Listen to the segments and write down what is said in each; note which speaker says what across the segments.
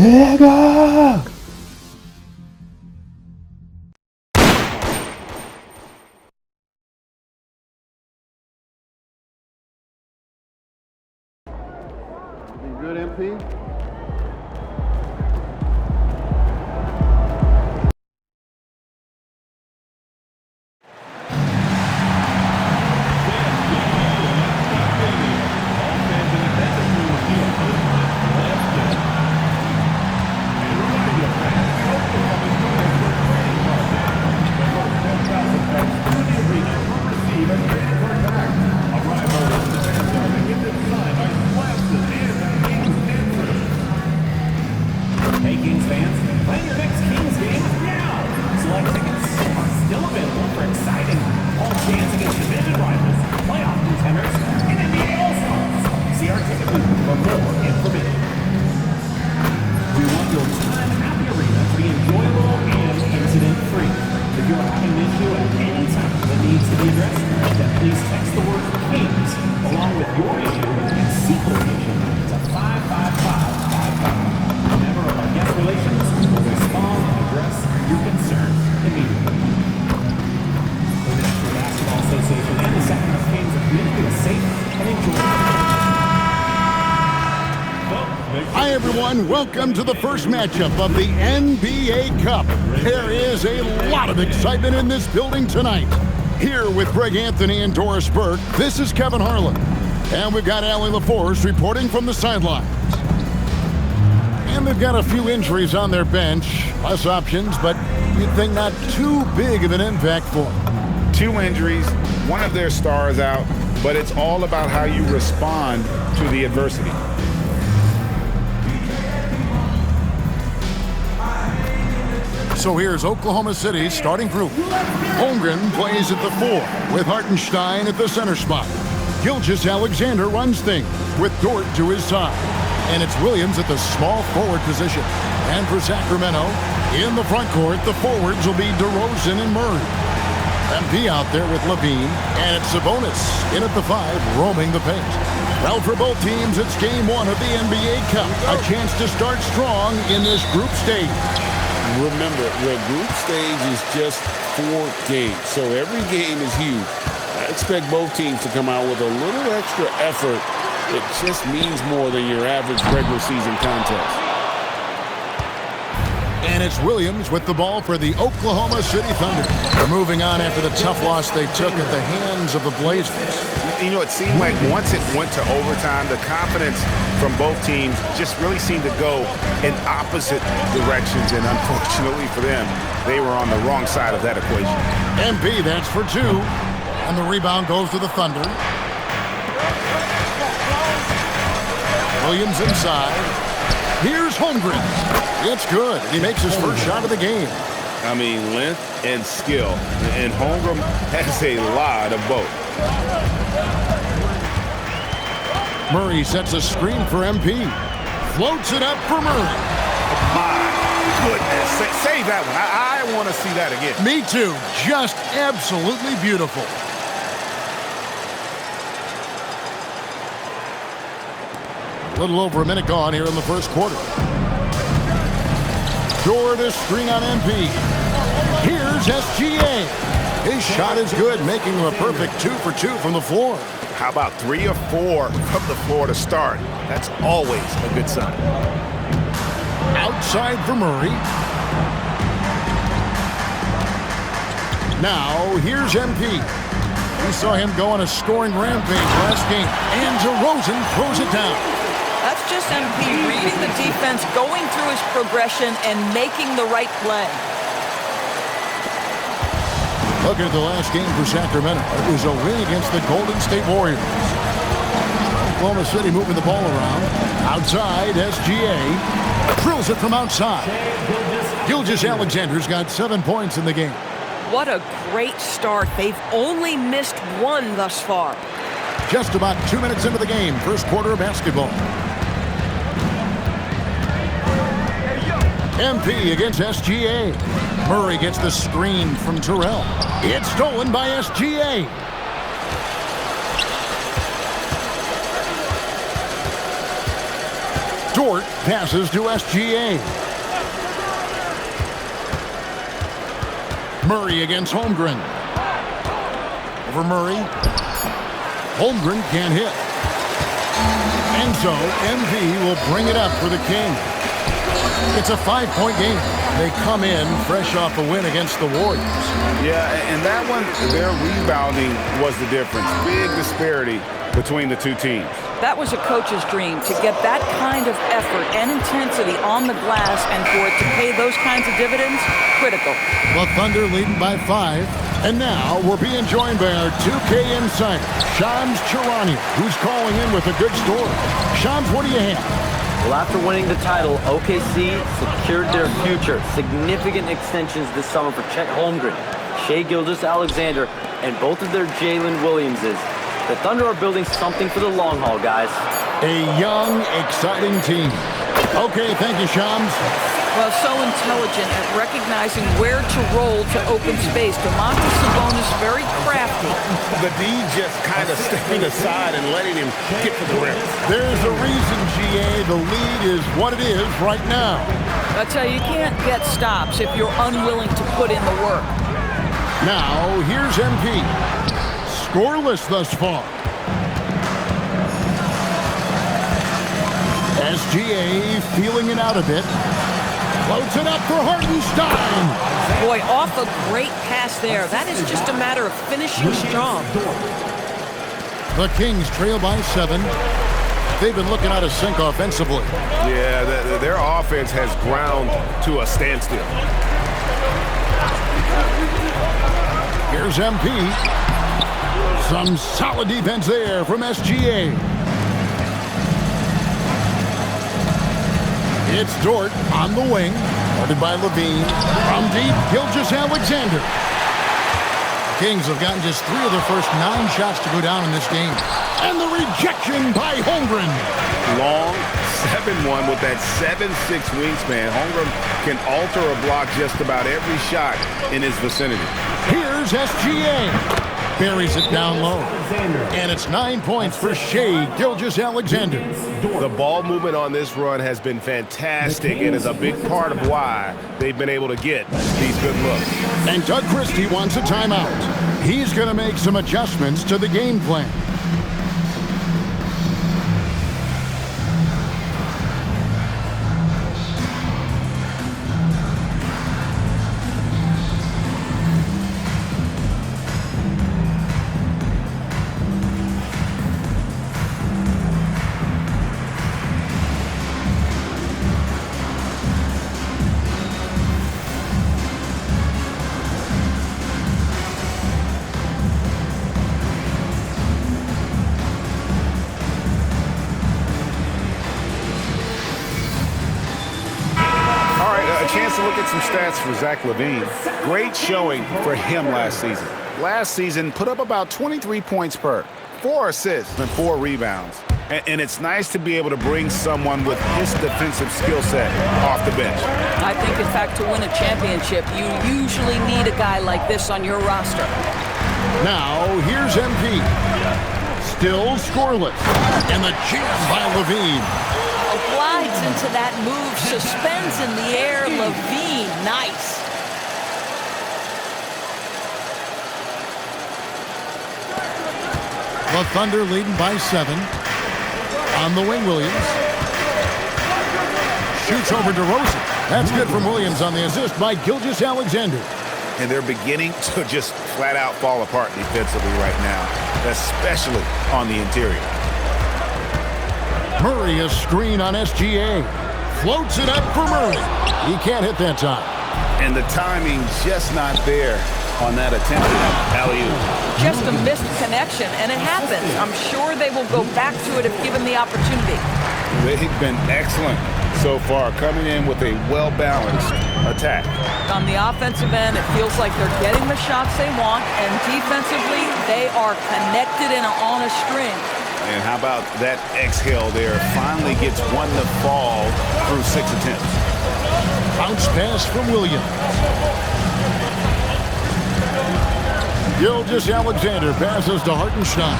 Speaker 1: Nigga!
Speaker 2: You good, MP?
Speaker 3: Hey Kings fans, plan your next Kings game now! Select tickets are still available for exciting all chance against division rivals, playoff contenders, and NBA All-Stars. See our ticket booth for more information. We want your time at the arena to be enjoyable and incident-free. If you are having an issue at any time that needs to be addressed, then please text the word Kings along with your issue and seat location to 55555. Member of our guest relations will respond and address your concern immediately. The National Basketball Association and the Sacramento Kings are committed to a safe and enjoyable.
Speaker 4: Hi everyone, welcome to the first matchup of the NBA Cup. There is a lot of excitement in this building tonight. Here with Greg Anthony and Doris Burke, this is Kevin Harlan. And we've got Allie LaForce reporting from the sidelines. And they've got a few injuries on their bench, less options, but you'd think not too big of an impact for them.
Speaker 5: 2 injuries, one of their stars out, but it's all about how you respond to the adversity.
Speaker 4: So here's Oklahoma City's starting group. Holmgren plays at the 4 with Hartenstein at the center spot. Gilgeous-Alexander runs things with Dort to his side. And it's Williams at the small forward position. And for Sacramento, in the front court, the forwards will be DeRozan and Murray. MP out there with Levine, and it's Sabonis in at the 5, roaming the paint. Well, for both teams, it's game 1 of the NBA Cup. A chance to start strong in this group stage.
Speaker 6: Remember, the group stage is just 4 games, so every game is huge. I expect both teams to come out with a little extra effort. It just means more than your average regular season contest.
Speaker 4: And it's Williams with the ball for the Oklahoma City Thunder. They're moving on after the tough loss they took at the hands of the Blazers.
Speaker 5: You know, it seemed like once it went to overtime, the confidence from both teams just really seemed to go in opposite directions. And unfortunately for them, they were on the wrong side of that equation.
Speaker 4: MP, that's for 2. And the rebound goes to the Thunder. Williams inside. Here's Holmgren. It's good. He makes his first shot of the game.
Speaker 5: I mean, length and skill. And Holmgren has a lot of both.
Speaker 4: Murray sets a screen for MP. Floats it up for Murray.
Speaker 5: My goodness. Save that one. I want to see that again.
Speaker 4: Me too. Just absolutely beautiful. A little over a minute gone here in the first quarter. Dort a screen on MP. Here's SGA. His shot is good, making him a perfect 2 for 2 from the floor.
Speaker 5: How about 3 or 4 from the floor to start? That's always a good sign.
Speaker 4: Outside for Murray. Now, here's MP. We saw him go on a scoring rampage last game. And DeRozan throws it down.
Speaker 7: That's just MP reading the defense, going through his progression, and making the right play.
Speaker 4: Looking at the last game for Sacramento, it was a win against the Golden State Warriors. Oklahoma City moving the ball around. Outside, SGA drills it from outside. Gilgeous-Alexander's got 7 points in the game.
Speaker 7: What a great start. They've only missed 1 thus far.
Speaker 4: Just about 2 minutes into the game, first quarter of basketball. MP against SGA. Murray gets the screen from Terrell. It's stolen by SGA. Dort passes to SGA. Murray against Holmgren. Over Murray. Holmgren can't hit. And so MV will bring it up for the Kings. It's a 5-point game. They come in fresh off a win against the Warriors.
Speaker 5: Yeah, and that one, their rebounding was the difference. Big disparity between the two teams.
Speaker 7: That was a coach's dream, to get that kind of effort and intensity on the glass, and for it to pay those kinds of dividends, critical.
Speaker 4: The Thunder leading by 5. And now we're being joined by our 2K insider, Shams Charania, who's calling in with a good story. Shams, what do you have?
Speaker 1: Well, after winning the title, OKC secured their future. Significant extensions this summer for Chet Holmgren, Shai Gilgeous-Alexander, and both of their Jalen Williamses. The Thunder are building something for the long haul, guys.
Speaker 4: A young, exciting team. Okay, thank you, Shams.
Speaker 7: Well, so intelligent at recognizing where to roll to open space. Domantas Sabonis very crafty.
Speaker 5: The D just kind of stepping aside and letting him get to the rim.
Speaker 4: There's a reason, GA, the lead is what it is right now.
Speaker 7: I tell you, you can't get stops if you're unwilling to put in the work.
Speaker 4: Now, here's MP. Scoreless thus far. SGA feeling it out a bit. Floats it up for Hartenstein.
Speaker 7: Boy, off a great pass there. That is just a matter of finishing strong.
Speaker 4: The Kings trail by 7. They've been looking out of sync offensively.
Speaker 5: Yeah, their offense has ground to a standstill.
Speaker 4: Here's MP. Some solid defense there from SGA. It's Dort on the wing, guarded by Levine. From deep, Gilgeous-Alexander. Kings have gotten just 3 of their first 9 shots to go down in this game. And the rejection by Holmgren.
Speaker 5: Long 7-1 with that 7'6" wingspan. Holmgren can alter a block just about every shot in his vicinity.
Speaker 4: Here's SGA. Buries it down low. And it's 9 points for Shai Gilgeous-Alexander.
Speaker 5: The ball movement on this run has been fantastic and is a big part of why they've been able to get these good looks.
Speaker 4: And Doug Christie wants a timeout. He's going to make some adjustments to the game plan.
Speaker 5: Chance to look at some stats for Zach LaVine. Great showing for him last season. Last season, put up about 23 points per, 4 assists and 4 rebounds. And it's nice to be able to bring someone with his defensive skill set off the bench.
Speaker 7: I think, in fact, to win a championship, you usually need a guy like this on your roster.
Speaker 4: Now, here's MP. Still scoreless. And the jam by Levine.
Speaker 7: Glides into that move, suspends in the air. Levine, nice.
Speaker 4: The Thunder leading by 7. On the wing, Williams. Shoots over DeRozan. That's good from Williams on the assist by Gilgeous-Alexander.
Speaker 5: And they're beginning to just flat out fall apart defensively right now, especially on the interior.
Speaker 4: Murray, a screen on SGA. Floats it up for Murray. He can't hit that time.
Speaker 5: And the timing just not there on that attempted alley-oop.
Speaker 7: Just a missed connection, and it happens. I'm sure they will go back to it if given the opportunity.
Speaker 5: They've been excellent so far, coming in with a well-balanced attack.
Speaker 7: On the offensive end, it feels like they're getting the shots they want, and defensively, they are connected and on a string.
Speaker 5: And how about that exhale there? Finally gets one to fall through 6 attempts.
Speaker 4: Bounce pass from Williams. Gilgeous-Alexander passes to Hartenstein.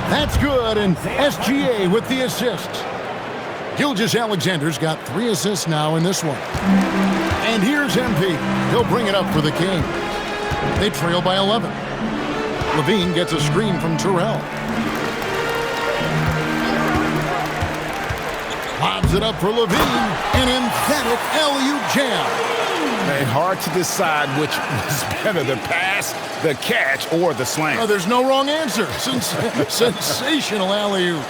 Speaker 4: That's good, and SGA with the assist. Gilgeous-Alexander's got 3 assists now in this one. And here's MP. He'll bring it up for the Kings. They trail by 11. Levine gets a screen from Terrell. Lobs it up for Levine. An emphatic alley-oop jam.
Speaker 5: Man, hard to decide which was better, the pass, the catch, or the slam.
Speaker 4: Oh, there's no wrong answer. Sensational alley-oop.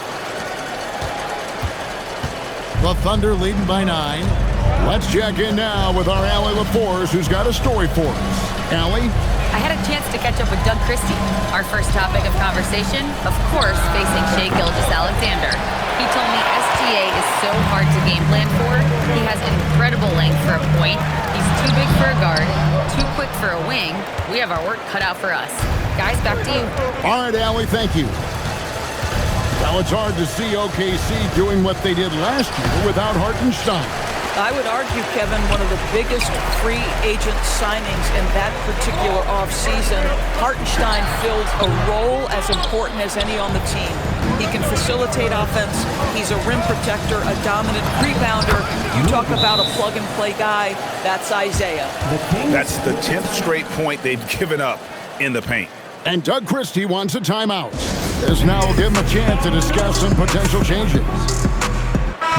Speaker 4: The Thunder leading by 9. Let's check in now with our Allie LaForce, who's got a story for us. Allie?
Speaker 8: I had a chance to catch up with Doug Christie. Our first topic of conversation, of course, facing Shai Gilgeous-Alexander. He told me SGA is so hard to game plan for. He has incredible length for a point. He's too big for a guard, too quick for a wing. We have our work cut out for us. Guys, back to you.
Speaker 4: All right, Allie, thank you. Well, it's hard to see OKC doing what they did last year without Hartenstein.
Speaker 7: I would argue, Kevin, one of the biggest free agent signings in that particular offseason. Hartenstein fills a role as important as any on the team. He can facilitate offense. He's a rim protector, a dominant rebounder. You talk about a plug-and-play guy, that's Isaiah.
Speaker 5: That's the 10th straight point they've given up in the paint.
Speaker 4: And Doug Christie wants a timeout. This now will give him a chance to discuss some potential changes.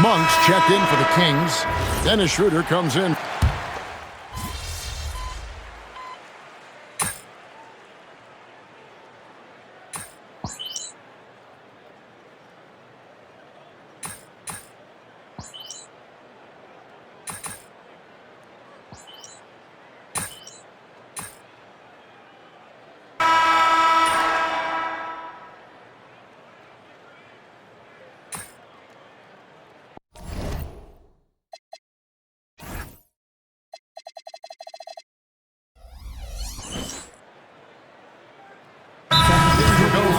Speaker 4: Monk's checked in for the Kings. Dennis Schroeder comes in.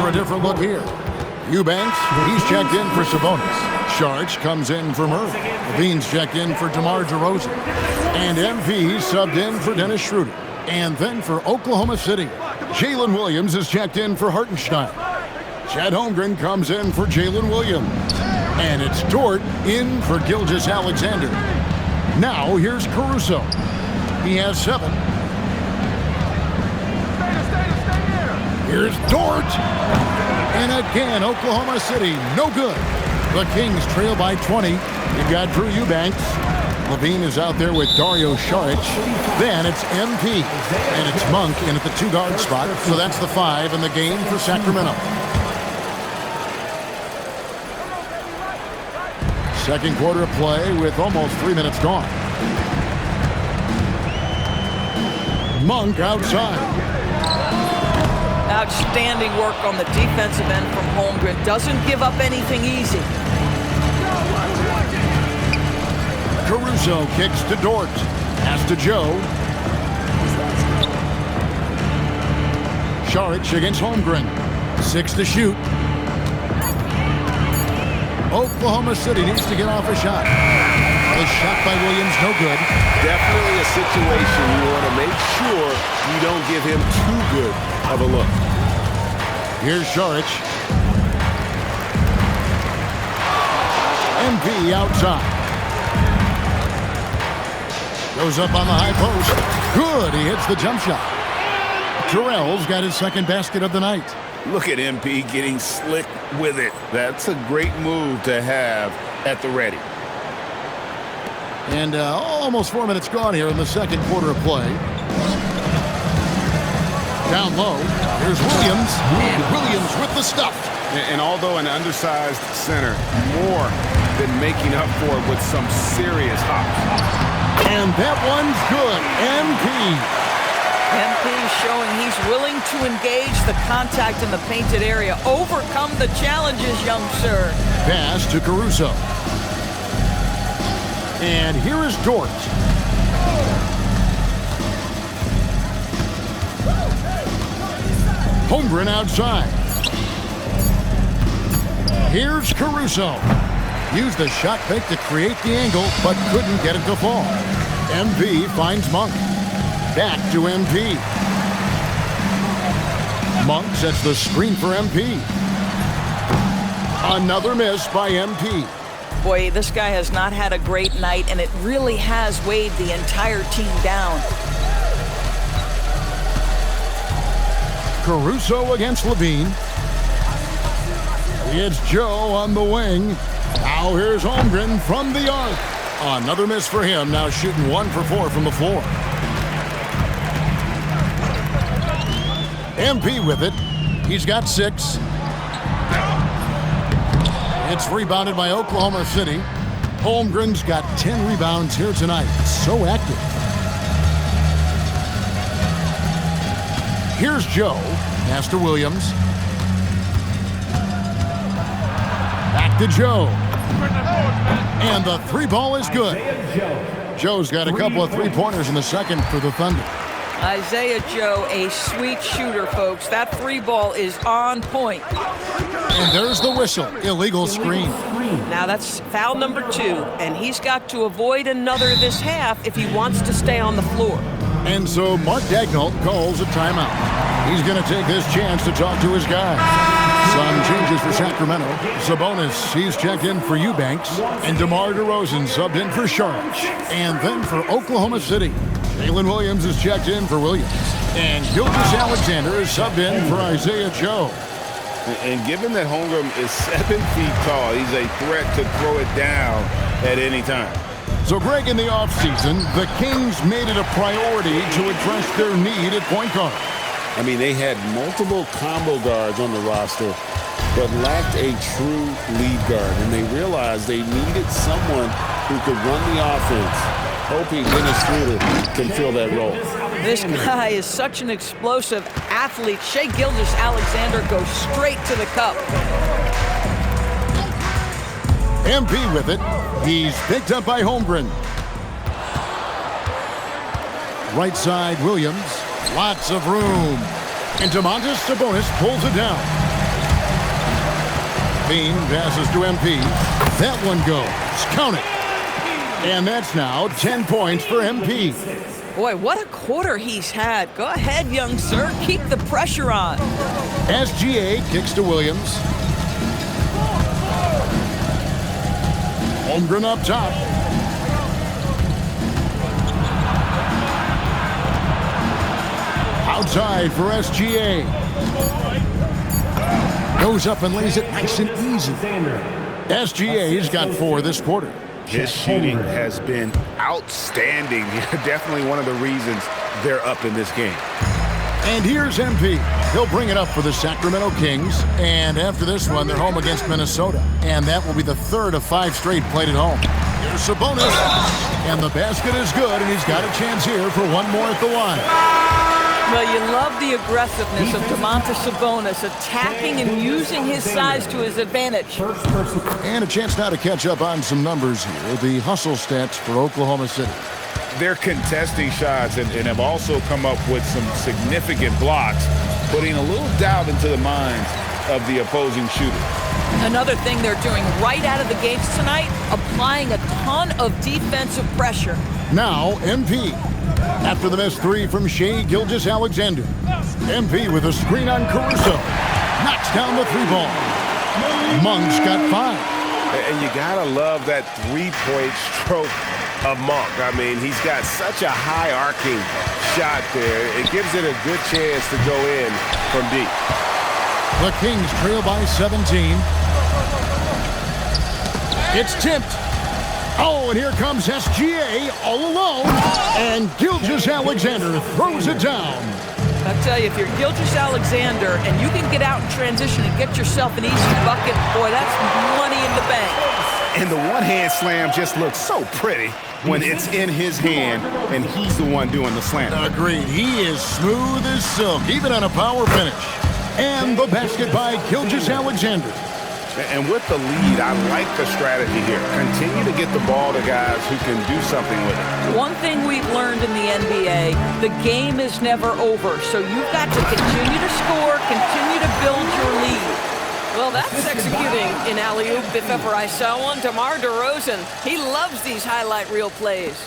Speaker 4: For a different look here. Eubanks, he's checked in for Sabonis. Sharch comes in for Murray. Levine's checked in for DeMar DeRozan. And MP subbed in for Dennis Schroeder. And then for Oklahoma City, Jalen Williams is checked in for Hartenstein. Chad Holmgren comes in for Jalen Williams. And it's Dort in for Gilgeous-Alexander. Now here's Caruso. He has 7. Here's Dort. And again, Oklahoma City, no good. The Kings trail by 20. You've got Drew Eubanks. Levine is out there with Dario Saric. Then it's MP. And it's Monk in at the 2-guard spot. So that's the 5 in the game for Sacramento. Second quarter of play with almost 3 minutes gone. Monk outside.
Speaker 7: Outstanding work on the defensive end from Holmgren. Doesn't give up anything easy.
Speaker 4: Caruso kicks to Dort. Pass to Joe. Saric against Holmgren. 6 to shoot. Oklahoma City needs to get off a shot. The shot by Williams, no good.
Speaker 5: Definitely a situation you want to make sure you don't give him too good of a look.
Speaker 4: Here's Saric. MP outside. Goes up on the high post. Good, he hits the jump shot. Terrell's got his second basket of the night.
Speaker 5: Look at MP getting slick with it. That's a great move to have at the ready.
Speaker 4: And almost 4 minutes gone here in the second quarter of play. Down low, here's Williams. And Williams with the stuff.
Speaker 5: And although an undersized center, more than making up for it with some serious hops.
Speaker 4: And that one's good.
Speaker 7: MP showing he's willing to engage the contact in the painted area. Overcome the challenges, young sir.
Speaker 4: Pass to Caruso. And here is Dort. Holmgren outside. Here's Caruso. Used the shot fake to create the angle, but couldn't get it to fall. MP finds Monk. Back to MP. Monk sets the screen for MP. Another miss by MP.
Speaker 7: Boy, this guy has not had a great night, and it really has weighed the entire team down.
Speaker 4: Caruso against Levine. It's Joe on the wing. Now here's Holmgren from the arc. Another miss for him, now shooting 1 for 4 from the floor. MP with it. He's got 6. It's rebounded by Oklahoma City. Holmgren's got 10 rebounds here tonight. So active. Here's Joe. Pass to Williams. Back to Joe. And the 3 ball is good. Joe's got a couple of 3-pointers in the second for the Thunder.
Speaker 7: Isaiah Joe, a sweet shooter, folks. That 3 ball is on point.
Speaker 4: And there's the whistle. Illegal screen.
Speaker 9: Now that's foul number 2, and he's got to avoid another this half if he wants to stay on the floor.
Speaker 4: And so Mark Daigneault calls a timeout. He's going to take this chance to talk to his guys. Some changes for Sacramento. Sabonis, he's checked in for Eubanks. And DeMar DeRozan subbed in for Sharp. And then for Oklahoma City, Jalen Williams is checked in for Williams. And Gilgeous Alexander is subbed in for Isaiah Joe.
Speaker 5: And given that Holmgren is 7 feet tall, he's a threat to throw it down at any time.
Speaker 4: So, Greg, in the offseason, the Kings made it a priority to address their need at point guard.
Speaker 6: I mean, they had multiple combo guards on the roster, but lacked a true lead guard. And they realized they needed someone who could run the offense, hoping Dennis Schroeder can fill that role.
Speaker 7: This guy is such an explosive athlete. Shai Gilgeous-Alexander goes straight to the cup.
Speaker 4: MP with it. He's picked up by Holmgren. Right side, Williams. Lots of room. And Domantas Sabonis pulls it down. Bean passes to MP. That one goes. Count it. And that's now 10 points for MP.
Speaker 7: Boy, what a quarter he's had. Go ahead, young sir. Keep the pressure on.
Speaker 4: SGA kicks to Williams. Holmgren up top. Outside for SGA. Goes up and lays it nice and easy. SGA's got 4 this quarter.
Speaker 5: His shooting has been outstanding. Definitely one of the reasons they're up in this game.
Speaker 4: And here's MP. He'll bring it up for the Sacramento Kings. And after this one, they're home against Minnesota. And that will be the 3rd of 5 straight played at home. Here's Sabonis. And the basket is good, and he's got a chance here for one more at the line.
Speaker 7: Well, you love the aggressiveness of Domantas Sabonis, attacking and using his size to his advantage.
Speaker 4: And a chance now to catch up on some numbers here. The hustle stats for Oklahoma City.
Speaker 5: They're contesting shots and have also come up with some significant blocks, putting a little doubt into the minds of the opposing shooter.
Speaker 7: Another thing they're doing right out of the gates tonight, applying a ton of defensive pressure.
Speaker 4: Now, MP. After the missed 3 from Shai Gilgeous-Alexander. MP with a screen on Caruso. Knocks down the 3 ball. Monk's got 5.
Speaker 5: And you gotta love that 3-point stroke of Monk. I mean, he's got such a high arcing shot there. It gives it a good chance to go in from deep.
Speaker 4: The Kings trail by 17. It's tipped. Oh, and here comes SGA all alone. And Gilgeous-Alexander throws it down.
Speaker 7: I'll tell you, if you're Gilgeous-Alexander and you can get out in transition and get yourself an easy bucket, boy, that's money in the bank.
Speaker 5: And the one-hand slam just looks so pretty when it's in his hand and he's the one doing the slam.
Speaker 4: Agreed. He is smooth as silk, even on a power finish. And the basket by Gilgeous-Alexander.
Speaker 5: And with the lead, I like the strategy here. Continue to get the ball to guys who can do something with it.
Speaker 7: One thing we've learned in the NBA, the game is never over. So you've got to continue to score, continue to build your lead.
Speaker 9: Well, that's executing an alley-oop if ever I saw one. DeMar DeRozan, he loves these highlight reel plays.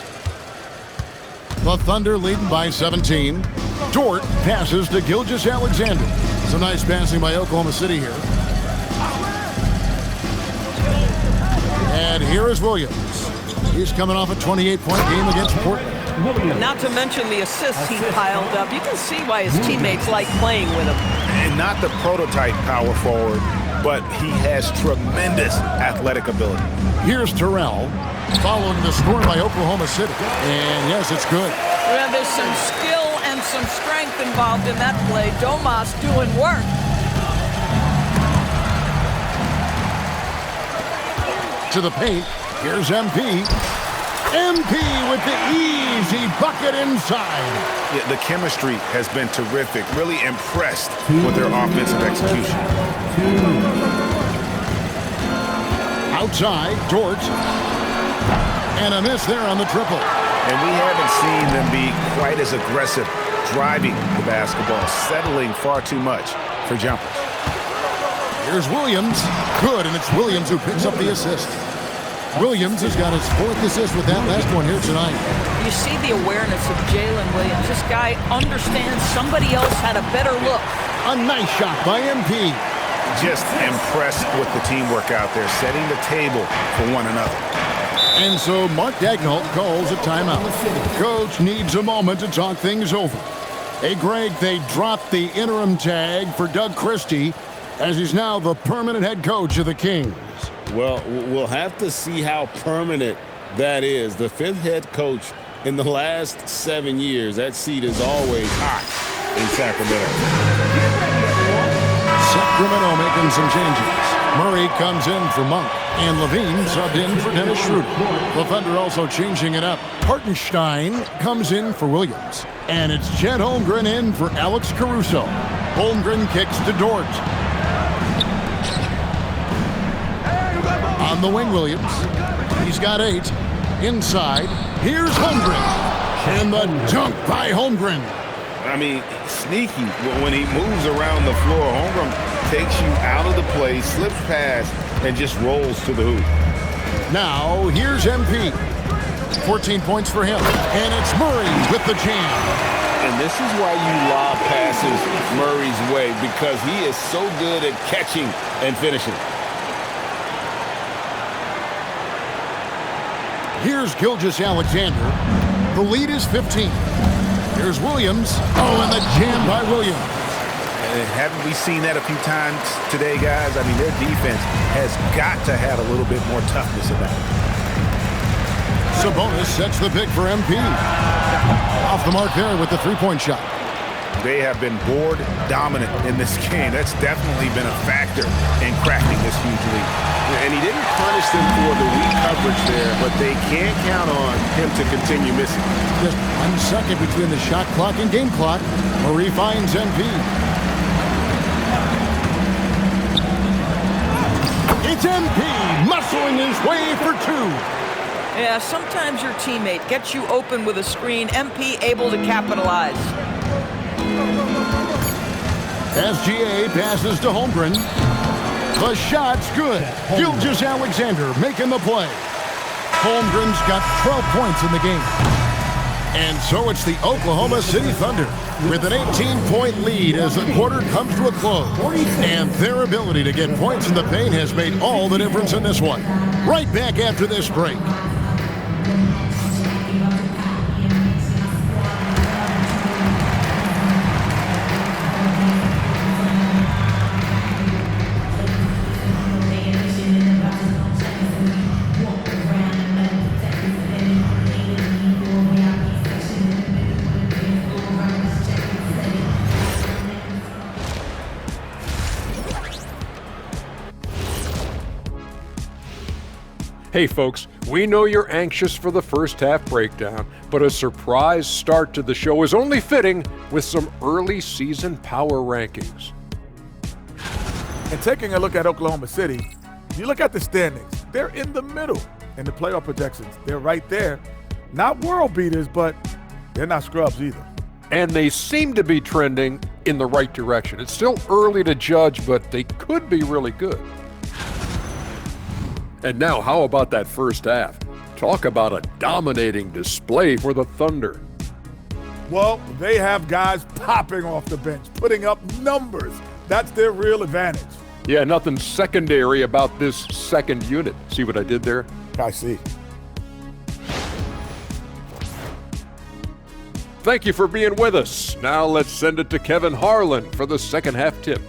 Speaker 4: The Thunder leading by 17. Dort passes to Gilgeous-Alexander. Some nice passing by Oklahoma City here. And here is Williams. He's coming off a 28-point game against Portland.
Speaker 9: Not to mention the assists he piled up. You can see why his teammates like playing with him.
Speaker 5: And not the prototype power forward, but he has tremendous athletic ability.
Speaker 4: Here's Terrell, following the score by Oklahoma City. And yes, it's good.
Speaker 9: Well, there's some skill and some strength involved in that play. Domas doing work.
Speaker 4: To the paint. Here's MP. MP with the easy bucket inside.
Speaker 5: Yeah, the chemistry has been terrific. Really impressed with their offensive execution.
Speaker 4: Outside, Dort. And a miss there on the triple.
Speaker 5: And we haven't seen them be quite as aggressive driving the basketball, settling far too much for jumpers.
Speaker 4: Here's Williams. Good, and it's Williams who picks up the assist. Williams has got his 4th assist with that last one here tonight.
Speaker 9: You see the awareness of Jalen Williams. This guy understands somebody else had a better look.
Speaker 4: A nice shot by MP.
Speaker 5: Just impressed with the teamwork out there, setting the table for one another.
Speaker 4: And so Mark Daigneault calls a timeout. The coach needs a moment to talk things over. Hey, Greg, they dropped the interim tag for Doug Christie as he's now the permanent head coach of the Kings.
Speaker 6: Well, we'll have to see how permanent that is. The 5th head coach in the last 7 years, that seat is always hot in Sacramento.
Speaker 4: Sacramento making some changes. Murray comes in for Monk, and Levine subbed in for Dennis Schroeder. The Thunder also changing it up. Hartenstein comes in for Williams, and it's Chet Holmgren in for Alex Caruso. Holmgren kicks to Dort. On the wing, Williams. He's got 8. Inside, here's Holmgren. And the dunk by Holmgren.
Speaker 5: I mean, sneaky. When he moves around the floor, Holmgren takes you out of the play, slips past, and just rolls to the hoop.
Speaker 4: Now, here's MP. 14 points for him. And it's Murray with the jam.
Speaker 6: And this is why you lob passes Murray's way, because he is so good at catching and finishing.
Speaker 4: Here's Gilgeous-Alexander. The lead is 15. Here's Williams. Oh, and the jam by Williams.
Speaker 5: And haven't we seen that a few times today, guys? I mean, their defense has got to have a little bit more toughness about it.
Speaker 4: Sabonis sets the pick for MP. Off the mark there with the three-point shot.
Speaker 5: They have been board dominant in this game. That's definitely been a factor in cracking this huge lead.
Speaker 6: And he didn't punish them for the weak coverage there, but they can't count on him to continue missing.
Speaker 4: Just 1 second between the shot clock and game clock. Murray finds MP. It's MP muscling his way for 2.
Speaker 9: Yeah, sometimes your teammate gets you open with a screen. MP able to capitalize.
Speaker 4: SGA passes to Holmgren. The shot's good. Gilgeous-Alexander making the play. Holmgren's got 12 points in the game. And so it's the Oklahoma City Thunder with an 18-point lead as the quarter comes to a close. And their ability to get points in the paint has made all the difference in this one. Right back after this break.
Speaker 10: Hey folks, we know you're anxious for the first half breakdown, but a surprise start to the show is only fitting with some early season power rankings.
Speaker 11: And taking a look at Oklahoma City, you look at the standings, they're in the middle in the playoff projections. They're right there. Not world beaters, but they're not scrubs either.
Speaker 10: And they seem to be trending in the right direction. It's still early to judge, but they could be really good. And now, how about that first half? Talk about a dominating display for the Thunder.
Speaker 11: Well, they have guys popping off the bench, putting up numbers. That's their real advantage.
Speaker 10: Yeah, nothing secondary about this second unit. See what I did there?
Speaker 11: I see.
Speaker 10: Thank you for being with us. Now let's send it to Kevin Harlan for the second half tip.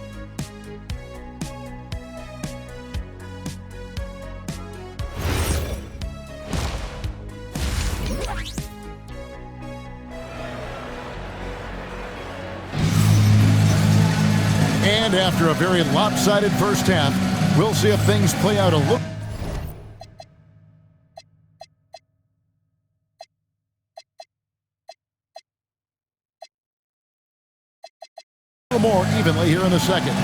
Speaker 4: And after a very lopsided first half, we'll see if things play out a little more evenly here in the second.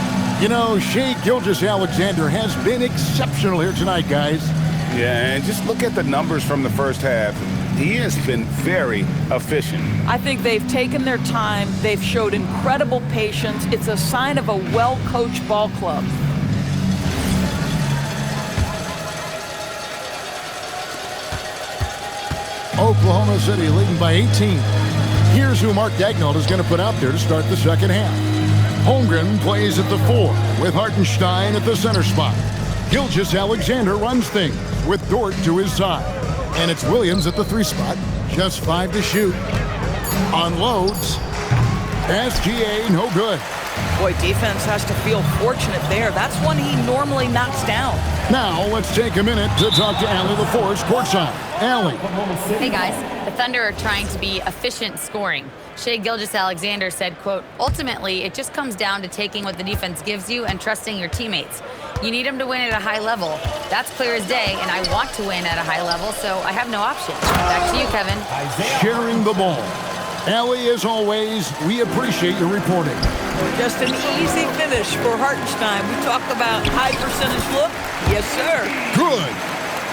Speaker 4: You know, Shai Gilgeous-Alexander has been exceptional here tonight, guys.
Speaker 5: Yeah, and just look at the numbers from the first half. He has been very efficient.
Speaker 7: I think they've taken their time. They've showed incredible patience. It's a sign of a well-coached ball club.
Speaker 4: Oklahoma City leading by 18. Here's who Mark Daigneault is going to put out there to start the second half. Holmgren plays at the 4 with Hartenstein at the center spot. Gilgeous-Alexander runs things with Dort to his side. And it's Williams at the 3 spot, just 5 to shoot. Unloads. SGA, no good.
Speaker 7: Boy, defense has to feel fortunate there. That's one he normally knocks down.
Speaker 4: Now, let's take a minute to talk to Allie LaForce courtside. Allie.
Speaker 8: Hey guys, the Thunder are trying to be efficient scoring. Shai Gilgeous-Alexander said, quote, ultimately, it just comes down to taking what the defense gives you and trusting your teammates. You need them to win at a high level. That's clear as day, and I want to win at a high level, so I have no option. Back to you, Kevin.
Speaker 4: Sharing the ball. Allie, as always, we appreciate your reporting.
Speaker 9: Just an easy finish for Hartenstein. We talked about high percentage look. Yes, sir.
Speaker 4: Good.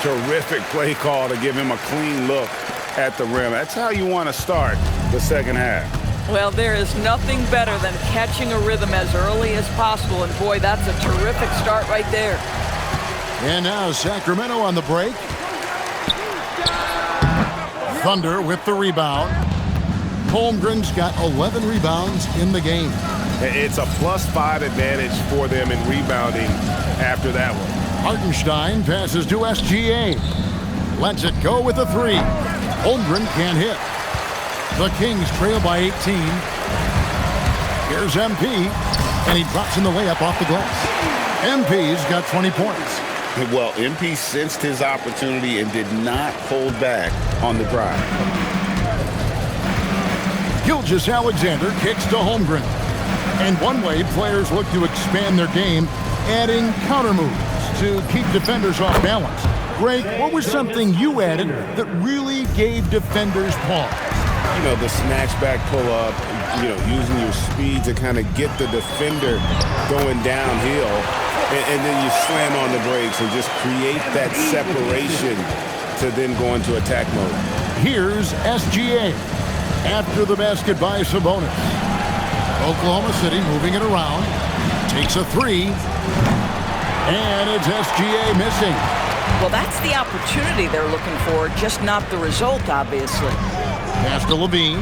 Speaker 5: Terrific play call to give him a clean look at the rim. That's how you want to start the second half.
Speaker 9: Well, there is nothing better than catching a rhythm as early as possible. And boy, that's a terrific start right there.
Speaker 4: And now Sacramento on the break. Thunder with the rebound. Holmgren's got 11 rebounds in the game.
Speaker 5: It's a +5 advantage for them in rebounding after that one.
Speaker 4: Hartenstein passes to SGA. Lets it go with a 3. Holmgren can't hit. The Kings trail by 18. Here's MP, and he drops in the layup off the glass. MP's got 20 points.
Speaker 5: Well, MP sensed his opportunity and did not hold back on the drive.
Speaker 4: Gilgeous-Alexander kicks to Holmgren. And one way players look to expand their game, adding counter moves to keep defenders off balance. Greg, what was something you added that really gave defenders pause?
Speaker 5: You know, the snatch back pull-up, you know, using your speed to kind of get the defender going downhill, and then you slam on the brakes and just create that separation to then go into attack mode.
Speaker 4: Here's SGA after the basket by Sabonis. Oklahoma City moving it around, takes a 3, and it's SGA missing.
Speaker 7: Well, that's the opportunity they're looking for, just not the result, obviously.
Speaker 4: Pass to Levine.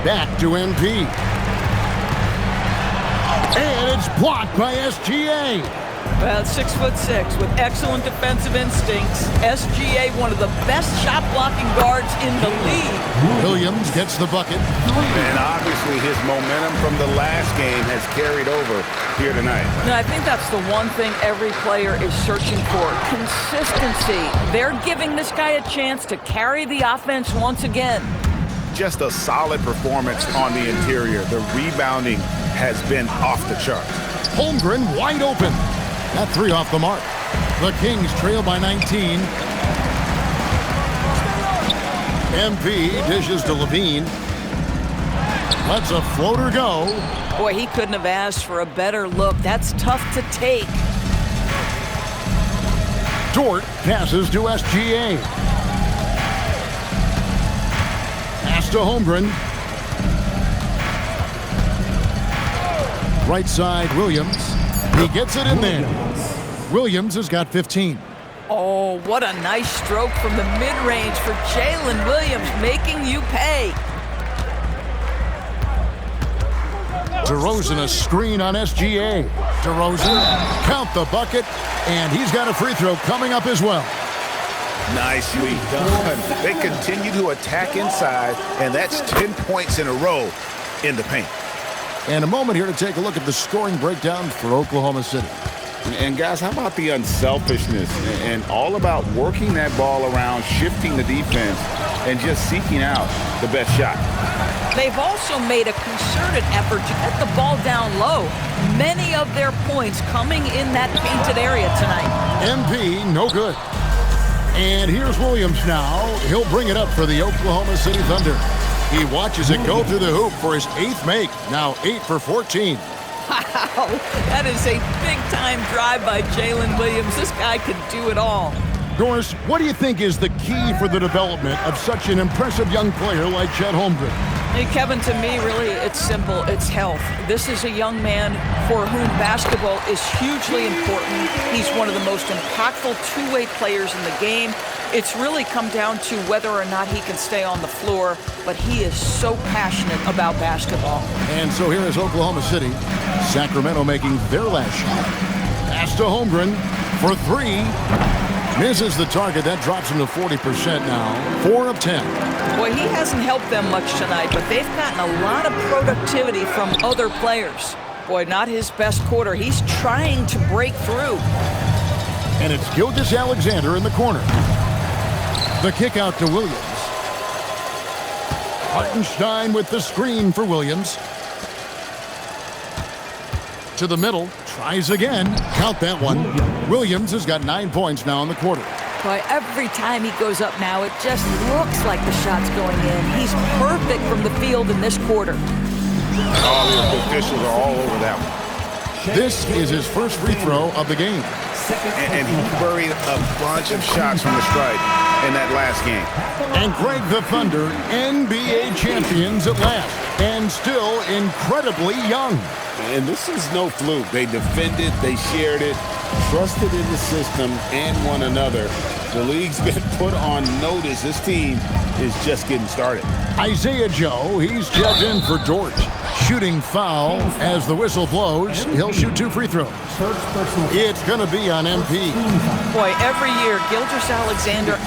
Speaker 4: Back to MP. And it's blocked by SGA.
Speaker 9: Well, 6'6" with excellent defensive instincts. SGA, one of the best shot blocking guards in the league.
Speaker 4: Williams gets the bucket.
Speaker 5: And obviously his momentum from the last game has carried over here tonight.
Speaker 7: No, I think that's the one thing every player is searching for. Consistency. They're giving this guy a chance to carry the offense once again.
Speaker 5: Just a solid performance on the interior. The rebounding has been off the chart.
Speaker 4: Holmgren wide open. That 3 off the mark. The Kings trail by 19. MP dishes to Levine. Lets a floater go.
Speaker 7: Boy, he couldn't have asked for a better look. That's tough to take.
Speaker 4: Dort passes to SGA. Pass to Holmgren. Right side, Williams. He gets it in there. Williams has got 15.
Speaker 9: Oh, what a nice stroke from the mid-range for Jalen Williams, making you pay.
Speaker 4: DeRozan a screen on SGA. DeRozan, count the bucket, and he's got a free throw coming up as well.
Speaker 5: Nicely done. They continue to attack inside, and that's 10 points in a row in the paint.
Speaker 4: And a moment here to take a look at the scoring breakdown for Oklahoma City.
Speaker 6: And guys, how about the unselfishness and all about working that ball around, shifting the defense, and just seeking out the best shot.
Speaker 7: They've also made a concerted effort to get the ball down low. Many of their points coming in that painted area tonight.
Speaker 4: MP, no good. And here's Williams now. He'll bring it up for the Oklahoma City Thunder. He watches it go through the hoop for his 8th make. Now 8 for 14.
Speaker 7: Wow, that is a big-time drive by Jalen Williams. This guy can do it all.
Speaker 4: Doris, what do you think is the key for the development of such an impressive young player like Chet Holmgren?
Speaker 7: Hey, Kevin, to me, really, it's simple. It's health. This is a young man for whom basketball is hugely important. He's one of the most impactful two-way players in the game. It's really come down to whether or not he can stay on the floor, but he is so passionate about basketball.
Speaker 4: And so here is Oklahoma City. Sacramento making their last shot. Pass to Holmgren for 3. Misses the target. That drops him to 40% now. 4 of 10.
Speaker 7: Boy, he hasn't helped them much tonight, but they've gotten a lot of productivity from other players. Boy, not his best quarter. He's trying to break through.
Speaker 4: And it's Gilgeous-Alexander in the corner. The kick out to Williams. Hartenstein with the screen for Williams. To the middle. Tries again. Count that one. Williams has got 9 points now in the quarter.
Speaker 7: Boy, every time he goes up now, it just looks like the shot's going in. He's perfect from the field in this quarter.
Speaker 5: All the officials are all over that one.
Speaker 4: This is his first free throw of the game.
Speaker 5: And he buried a bunch of shots from the stripe in that last game.
Speaker 4: And Greg, the Thunder, NBA champions at last, and still incredibly young.
Speaker 6: And this is no fluke. They defended, they shared it, trusted in the system and one another. The league's been put on notice. This team is just getting started.
Speaker 4: Isaiah Joe, he's checked in for Dort. Shooting foul as the whistle blows. He'll shoot 2 free throws. It's going to be on MP.
Speaker 7: Boy, every year, Gilgeous-Alexander...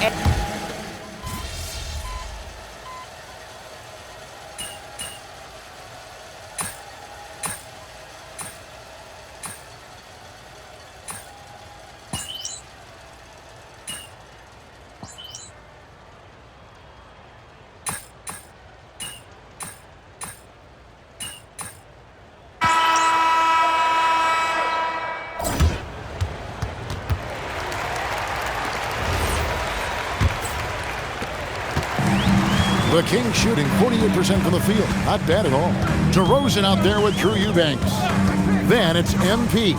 Speaker 4: The Kings shooting 48% from the field. Not bad at all. DeRozan out there with Drew Eubanks. Then it's MP.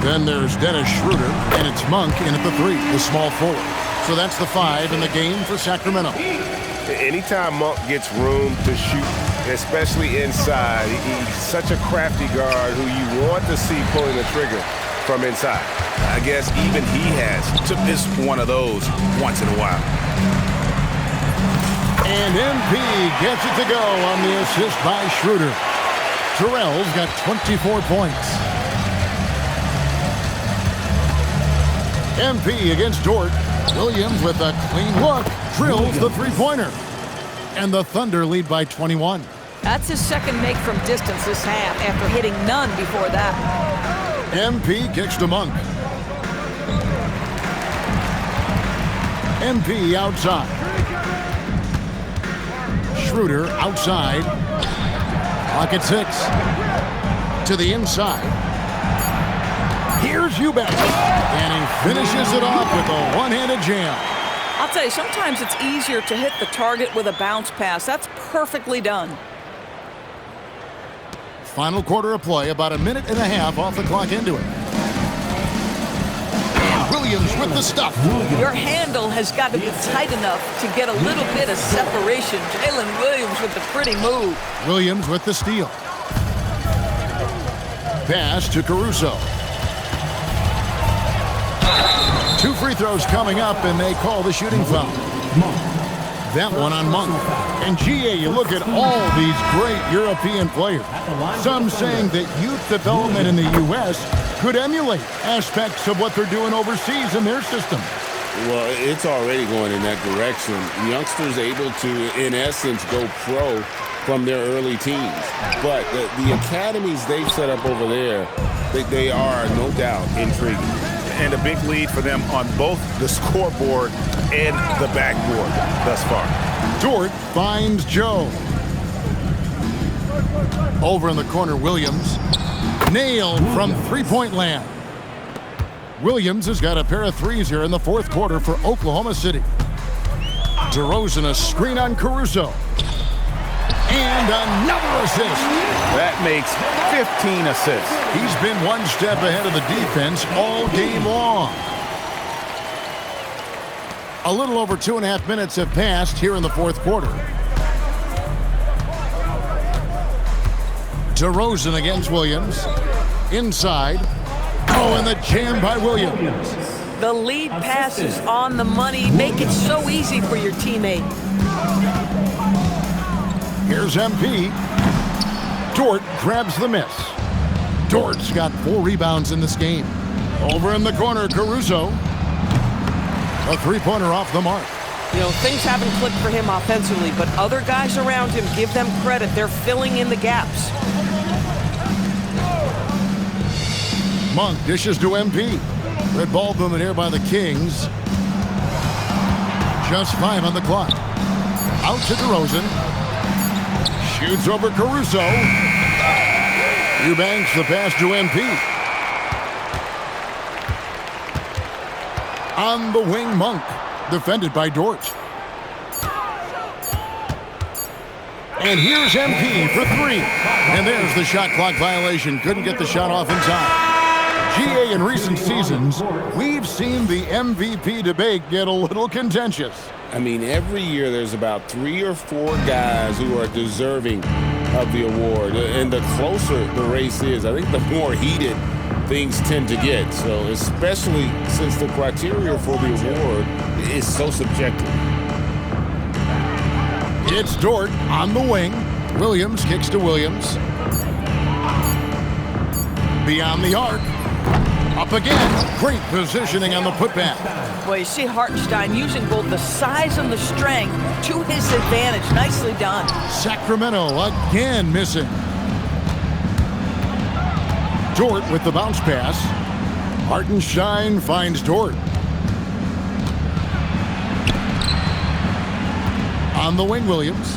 Speaker 4: Then there's Dennis Schroeder, and it's Monk in at the 3, the small forward. So that's the 5 in the game for Sacramento.
Speaker 5: Anytime Monk gets room to shoot, especially inside, he's such a crafty guard who you want to see pulling the trigger from inside. I guess even he has to miss one of those once in a while.
Speaker 4: And MP gets it to go on the assist by Schroeder. Terrell's got 24 points. MP against Dort. Williams with a clean look. Drills the three-pointer. And the Thunder lead by 21.
Speaker 7: That's his second make from distance this half after hitting none before that.
Speaker 4: MP kicks to Monk. MP outside. Schroeder outside. Pocket 6. To the inside. Here's Eubanks. And he finishes it off with a one-handed jam.
Speaker 7: I'll tell you, sometimes it's easier to hit the target with a bounce pass. That's perfectly done.
Speaker 4: Final quarter of play, about a minute and a half off the clock into it. And Williams with the stuff.
Speaker 7: Your handle has got to be tight enough to get a little bit of separation. Jalen Williams with the pretty move.
Speaker 4: Williams with the steal. Pass to Caruso. 2 free throws coming up, and they call the shooting foul. That one on Monk. And GA, you look at all these great European players. Some saying that youth development in the U.S. could emulate aspects of what they're doing overseas in their system.
Speaker 6: Well, it's already going in that direction. Youngsters able to, in essence, go pro from their early teens. But the academies they've set up over there, they are, no doubt, intriguing.
Speaker 5: And a big lead for them on both the scoreboard and the backboard thus far.
Speaker 4: Dort finds Joe. Over in the corner, Williams. Nailed from three-point land. Williams has got a pair of threes here in the fourth quarter for Oklahoma City. DeRozan a screen on Caruso. And another assist.
Speaker 5: That makes 15 assists.
Speaker 4: He's been one step ahead of the defense all game long. A little over 2.5 minutes have passed here in the fourth quarter. DeRozan against Williams. Inside. Oh, and the jam by Williams.
Speaker 9: The lead pass is on the money. Make it so easy for your teammate.
Speaker 4: Here's MP. Dort grabs the miss. Dort's got 4 rebounds in this game. Over in the corner, Caruso. A three-pointer off the mark.
Speaker 9: You know, things haven't clicked for him offensively, but other guys around him, give them credit. They're filling in the gaps.
Speaker 4: Monk dishes to MP. Red ball movement here by the Kings. Just 5 on the clock. Out to DeRozan. Shoots over Caruso. Eubanks the pass to MP. On the wing, Monk. Defended by Dort. And here's MP for 3. And there's the shot clock violation. Couldn't get the shot off in time. GA, in recent seasons, we've seen the MVP debate get a little contentious.
Speaker 6: I mean, every year there's about 3 or 4 guys who are deserving of the award. And the closer the race is, I think the more heated things tend to get. So especially since the criteria for the award is so subjective.
Speaker 4: It's Dort on the wing. Williams kicks to Williams. Beyond the arc. Up again. Great positioning on the putback.
Speaker 9: Well, you see Hartenstein using both the size and the strength to his advantage. Nicely done.
Speaker 4: Sacramento again missing. Dort with the bounce pass. Hartenstein finds Dort. On the wing, Williams.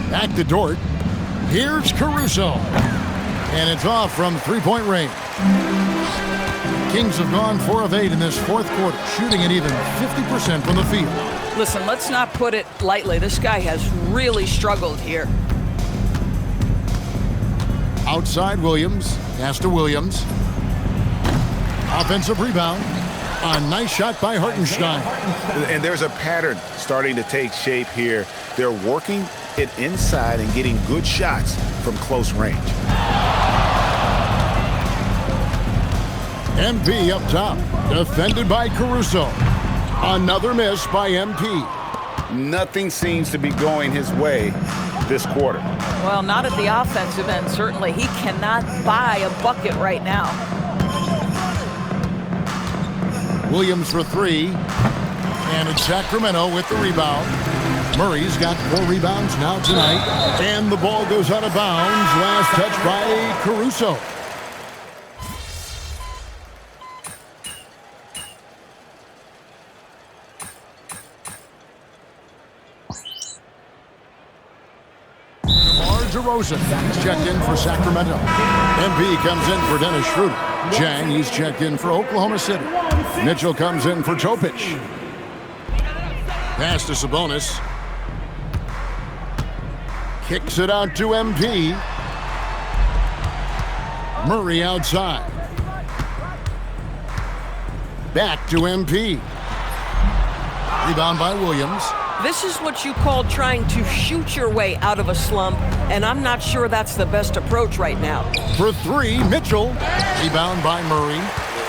Speaker 4: Back to Dort. Here's Caruso. And it's off from three-point range. Kings have gone 4 of 8 in this fourth quarter, shooting at even 50% from the field.
Speaker 9: Listen, let's not put it lightly. This guy has really struggled here.
Speaker 4: Outside Williams. Pass to Williams. Offensive rebound. A nice shot by Hartenstein.
Speaker 5: And there's a pattern starting to take shape here. They're working it inside and getting good shots from close range.
Speaker 4: MP up top. Defended by Caruso. Another miss by MP.
Speaker 5: Nothing seems to be going his way this quarter.
Speaker 9: Well, not at the offensive end, certainly. He cannot buy a bucket right now.
Speaker 4: Williams for 3. And it's Sacramento with the rebound. Murray's got 4 rebounds now tonight. And the ball goes out of bounds. Last touch by Caruso. DeRozan is checked in for Sacramento. MP comes in for Dennis Schroeder. Jang, he's checked in for Oklahoma City. Mitchell comes in for Topic. Pass to Sabonis. Kicks it out to MP. Murray outside. Back to MP. Rebound by Williams.
Speaker 9: This is what you call trying to shoot your way out of a slump, and I'm not sure that's the best approach right now.
Speaker 4: For 3, Mitchell. Rebound by Murray.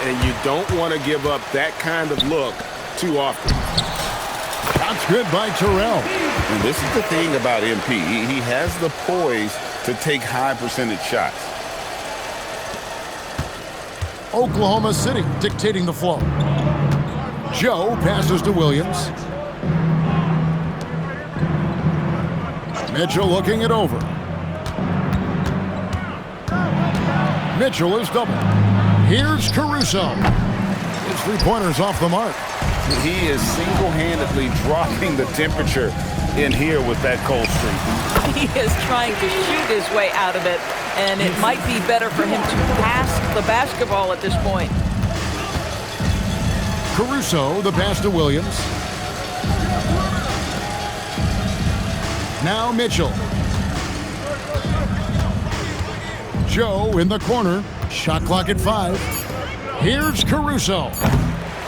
Speaker 5: And you don't want to give up that kind of look too often.
Speaker 4: That's good by Terrell.
Speaker 5: And this is the thing about MP. He has the poise to take high percentage shots.
Speaker 4: Oklahoma City dictating the flow. Joe passes to Williams. Mitchell looking it over. Mitchell is double. Here's Caruso. His three-pointer's off the mark.
Speaker 5: He is single-handedly dropping the temperature in here with that cold streak.
Speaker 9: He is trying to shoot his way out of it, and it might be better for him to pass the basketball at this point.
Speaker 4: Caruso, the pass to Williams. Now Mitchell. Joe in the corner. Shot clock at 5. Here's Caruso.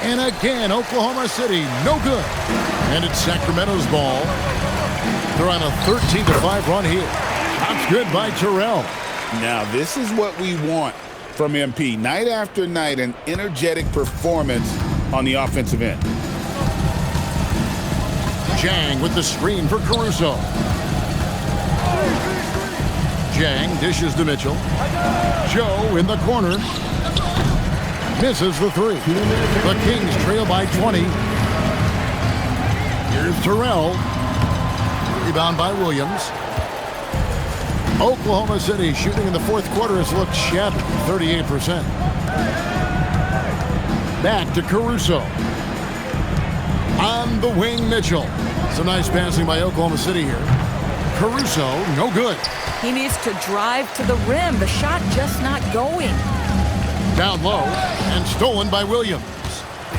Speaker 4: And again, Oklahoma City, no good. And it's Sacramento's ball. They're on a 13-5 run here. That's good by Terrell.
Speaker 5: Now, this is what we want from MP. Night after night, an energetic performance on the offensive end.
Speaker 4: Jang with the screen for Caruso. Jang dishes to Mitchell. Joe in the corner. Misses the three. The Kings trail by 20. Here's Terrell. Rebound by Williams. Oklahoma City shooting in the fourth quarter has looked shabby, 38%. Back to Caruso. On the wing, Mitchell. Some nice passing by Oklahoma City here. Caruso, no good.
Speaker 7: He needs to drive to the rim. The shot just not going.
Speaker 4: Down low and stolen by Williams.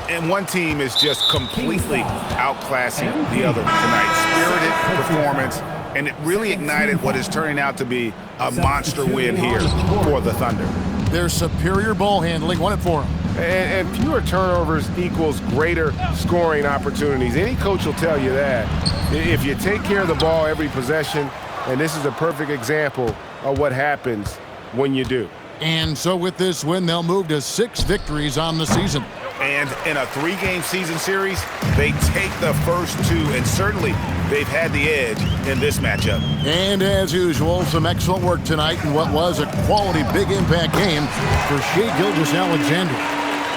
Speaker 5: And one team is just completely outclassing the other tonight. Spirited performance, and it really ignited what is turning out to be a monster win here for the Thunder.
Speaker 4: Their superior ball handling won it for them.
Speaker 12: And fewer turnovers equals greater scoring opportunities. Any coach will tell you that. If you take care of the ball every possession, and this is a perfect example of what happens when you do.
Speaker 4: And so with this win, they'll move to 6 victories on the season.
Speaker 5: And in a 3-game season series, they take the first 2, and certainly they've had the edge in this matchup.
Speaker 4: And as usual, some excellent work tonight in what was a quality big impact game for Shai Gilgeous-Alexander.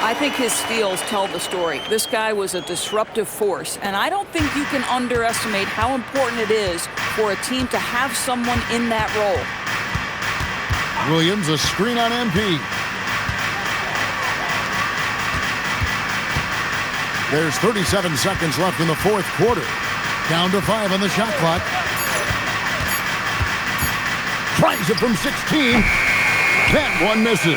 Speaker 7: I think his steals tell the story. This guy was a disruptive force, and I don't think you can underestimate how important it is for a team to have someone in that role.
Speaker 4: Williams, a screen on MP. There's 37 seconds left in the fourth quarter. Down to 5 on the shot clock. Tries it from 16. That one misses.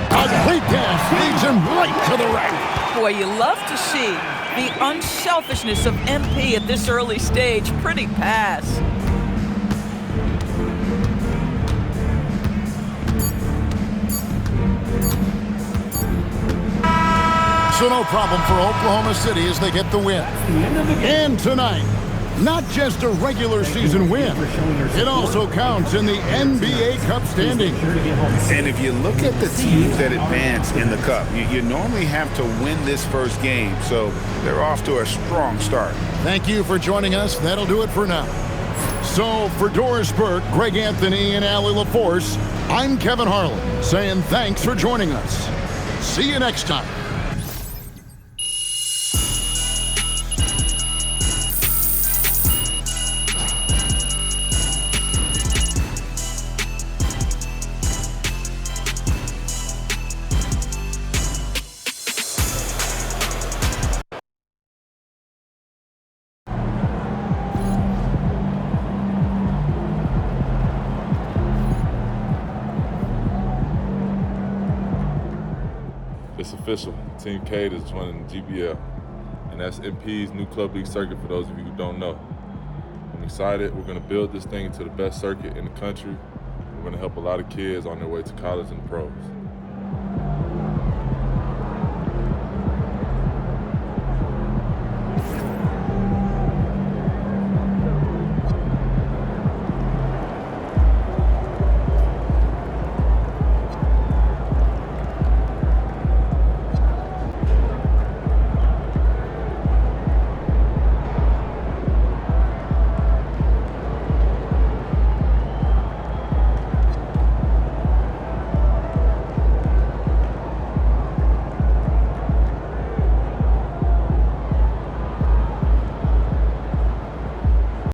Speaker 4: A great pass leads him right to the rack.
Speaker 9: Boy, you love to see the unselfishness of MP at this early stage. Pretty pass.
Speaker 4: So no problem for Oklahoma City as they get the win. And tonight, not just a regular season win, it also counts in the NBA Cup standing.
Speaker 5: And if you look at the teams that advance in the Cup, you normally have to win this first game, so they're off to a strong start.
Speaker 4: Thank you for joining us. That'll do it for now. So for Doris Burke, Greg Anthony, and Allie LaForce, I'm Kevin Harlan saying thanks for joining us. See you next time.
Speaker 13: It's official. Team Cade is joining the GBL, and that's MP's new club league circuit for those of you who don't know. I'm excited. We're going to build this thing into the best circuit in the country. We're going to help a lot of kids on their way to college and pros.